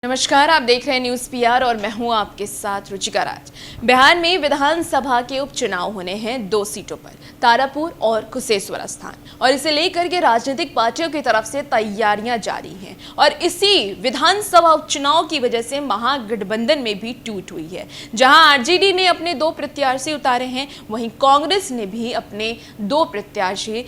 नमस्कार, आप देख रहे हैं न्यूज़ पीआर और मैं हूं आपके साथ रुचिका राज। बिहार में विधानसभा के उपचुनाव होने हैं 2 सीटों पर, तारापुर और कुशेश्वर स्थान, और इसे लेकर के राजनीतिक पार्टियों की तरफ से तैयारियां जारी हैं। और इसी विधानसभा उपचुनाव की वजह से महागठबंधन में भी टूट हुई है। जहां आरजेडी ने अपने 2 प्रत्याशी उतारे हैं, वहीं कांग्रेस ने भी अपने 2 प्रत्याशी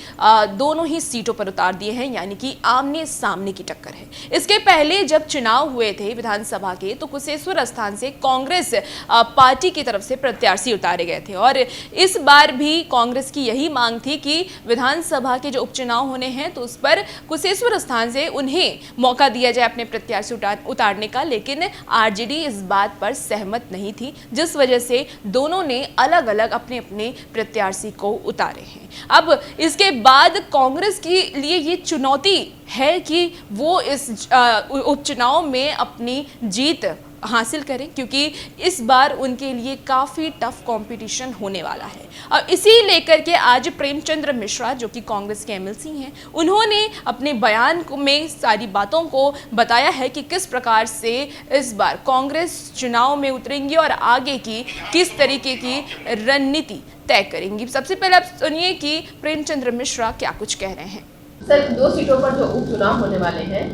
दोनों ही सीटों पर उतार दिए हैं, यानी कि आमने सामने की टक्कर है। इसके पहले जब चुनाव हुए थे विधानसभा के, तो कुशेश्वर स्थान से कांग्रेस पार्टी की तरफ से प्रत्याशी उतारे गए थे, और इस बार भी कांग्रेस की यही मांग थी कि विधानसभा के जो उपचुनाव होने हैं तो उस पर कुशेश्वर स्थान से उन्हें मौका दिया जाए अपने प्रत्याशी उतारने का। लेकिन आरजेडी इस बात पर सहमत नहीं थी, जिस वजह से दोनों ने अलग अलग अपने अपने प्रत्याशी को उतारे हैं। अब इसके बाद कांग्रेस के लिए ये चुनौती है कि वो इस उपचुनाव में अपनी जीत हासिल करें, क्योंकि इस बार उनके लिए काफ़ी टफ कंपटीशन होने वाला है। अब इसी लेकर के आज प्रेमचंद्र मिश्रा, जो कि कांग्रेस के एमएलसी हैं, उन्होंने अपने बयान में सारी बातों को बताया है कि किस प्रकार से इस बार कांग्रेस चुनाव में उतरेंगी और आगे की किस तरीके की रणनीति तय करेंगी। सबसे पहले आप सुनिए कि प्रेमचंद्र मिश्रा क्या कुछ कह रहे हैं। सर, 2 सीटों पर जो उपचुनाव होने वाले हैं,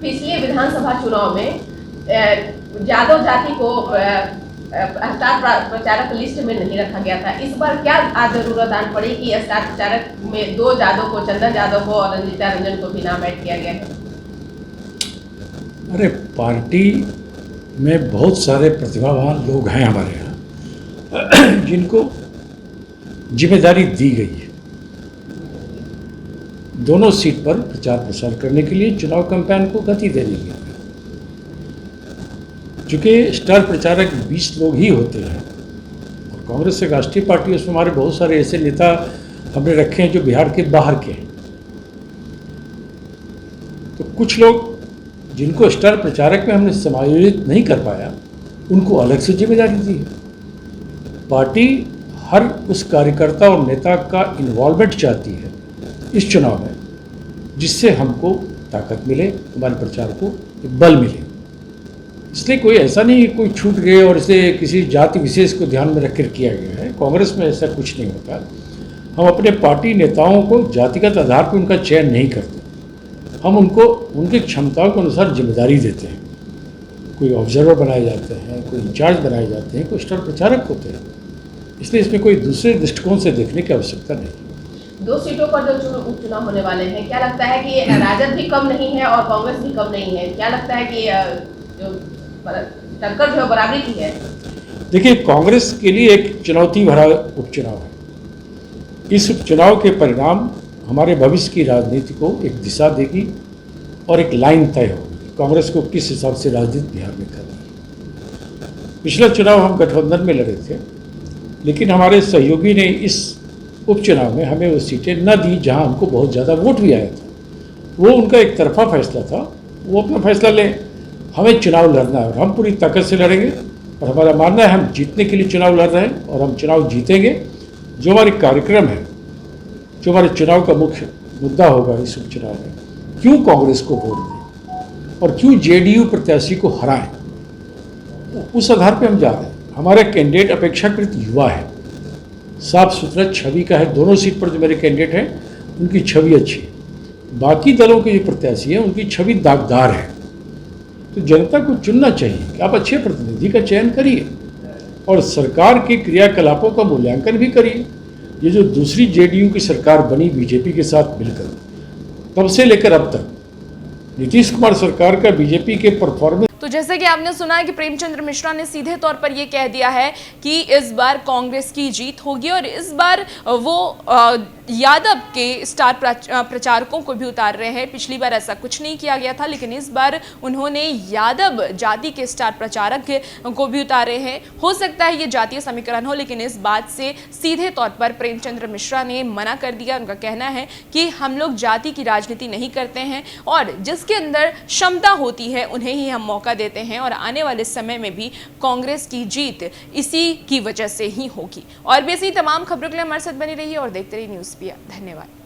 पिछले विधानसभा चुनाव में यादव जाति को स्टार प्रचारक लिस्ट में नहीं रखा गया था। इस बार क्या जरूरत आन पड़ी कि स्टार प्रचारक में 2 यादव को, चंदन यादव को और रंजीता रंजन को भी नाम ऐड किया गया है? अरे, पार्टी में बहुत सारे प्रतिभावान लोग हैं हमारे यहाँ जिनको जिम्मेदारी दी गई है दोनों सीट पर प्रचार प्रसार करने के लिए, चुनाव कैंपेन को गति देने के लिए। चूँकि स्टार प्रचारक 20 लोग ही होते हैं और कांग्रेस एक राष्ट्रीय पार्टी, उसमें हमारे बहुत सारे ऐसे नेता हमने रखे हैं जो बिहार के बाहर के हैं। तो कुछ लोग जिनको स्टार प्रचारक में हमने समायोजित नहीं कर पाया, उनको अलग से जिम्मेदारी दी है। पार्टी हर उस कार्यकर्ता और नेता का इन्वॉल्वमेंट चाहती है इस चुनाव में, जिससे हमको ताकत मिले, हमारे प्रचार को बल मिले। इसलिए कोई ऐसा नहीं कोई छूट गए और इसे किसी जाति विशेष को ध्यान में रखकर किया गया है। कांग्रेस में ऐसा कुछ नहीं होता। हम अपने पार्टी नेताओं को जातिगत आधार पर उनका चयन नहीं करते, हम उनको उनकी क्षमताओं के अनुसार जिम्मेदारी देते हैं। कोई ऑब्जर्वर बनाए जाते हैं, कोई इंचार्ज बनाए जाते हैं, कोई स्टार प्रचारक होते हैं। इसलिए इसमें कोई दूसरे दृष्टिकोण से देखने की आवश्यकता नहीं। 2 सीटों पर जो उपचुनाव होने वाले हैं, क्या लगता है कि राजद भी कम नहीं है और कांग्रेस भी कम नहीं है? क्या लगता है कि जो टक्कर जो बराबरी की है? देखिए, कांग्रेस के लिए एक चुनौती भरा उपचुनाव है। इस उपचुनाव के परिणाम हमारे भविष्य की राजनीति को एक दिशा देगी और एक लाइन तय होगी कांग्रेस को किस हिसाब से राजनीति बिहार में करनी है। पिछला चुनाव हम गठबंधन में लड़े थे, लेकिन हमारे सहयोगी ने इस उपचुनाव में हमें वो सीटें न दी जहां हमको बहुत ज़्यादा वोट भी आया था। वो उनका एक तरफा फैसला था, वो अपना फैसला लें। हमें चुनाव लड़ना है और हम पूरी ताकत से लड़ेंगे, और हमारा मानना है हम जीतने के लिए चुनाव लड़ रहे हैं और हम चुनाव जीतेंगे। जो हमारे कार्यक्रम है, जो हमारे चुनाव का मुख्य मुद्दा होगा इस उपचुनाव में, क्यों कांग्रेस को वोट दें और क्यों जेडीयू प्रत्याशी को हराएं, उस आधार पर हम जा रहे हैं। हमारा कैंडिडेट अपेक्षाकृत युवा है, साफ सुथरा छवि का है। दोनों सीट पर जो मेरे कैंडिडेट हैं उनकी छवि अच्छी है। बाकी दलों के जो प्रत्याशी हैं उनकी छवि दागदार है। तो जनता को चुनना चाहिए कि आप अच्छे प्रतिनिधि का चयन करिए और सरकार के क्रियाकलापों का मूल्यांकन भी करिए। ये जो दूसरी जेडीयू की सरकार बनी बीजेपी के साथ मिलकर, तब से लेकर अब तक नीतीश कुमार सरकार का बीजेपी के परफॉर्मेंस। तो जैसे कि आपने सुना है कि प्रेमचंद्र मिश्रा ने सीधे तौर पर यह कह दिया है कि इस बार कांग्रेस की जीत होगी, और इस बार वो यादव के स्टार प्रचारकों को भी उतार रहे हैं। पिछली बार ऐसा कुछ नहीं किया गया था, लेकिन इस बार उन्होंने यादव जाति के स्टार प्रचारक को भी उतारे हैं। हो सकता है ये जातीय समीकरण हो, लेकिन इस बात से सीधे तौर पर प्रेमचंद्र मिश्रा ने मना कर दिया। उनका कहना है कि हम लोग जाति की राजनीति नहीं करते हैं, और जिसके अंदर क्षमता होती है उन्हें ही हम मौका देते हैं, और आने वाले समय में भी कांग्रेस की जीत इसी की वजह से ही होगी। और भी ऐसी तमाम खबरों के लिए हमारे साथ बनी रहिए और देखते रहिए न्यूज़ पीआर। धन्यवाद।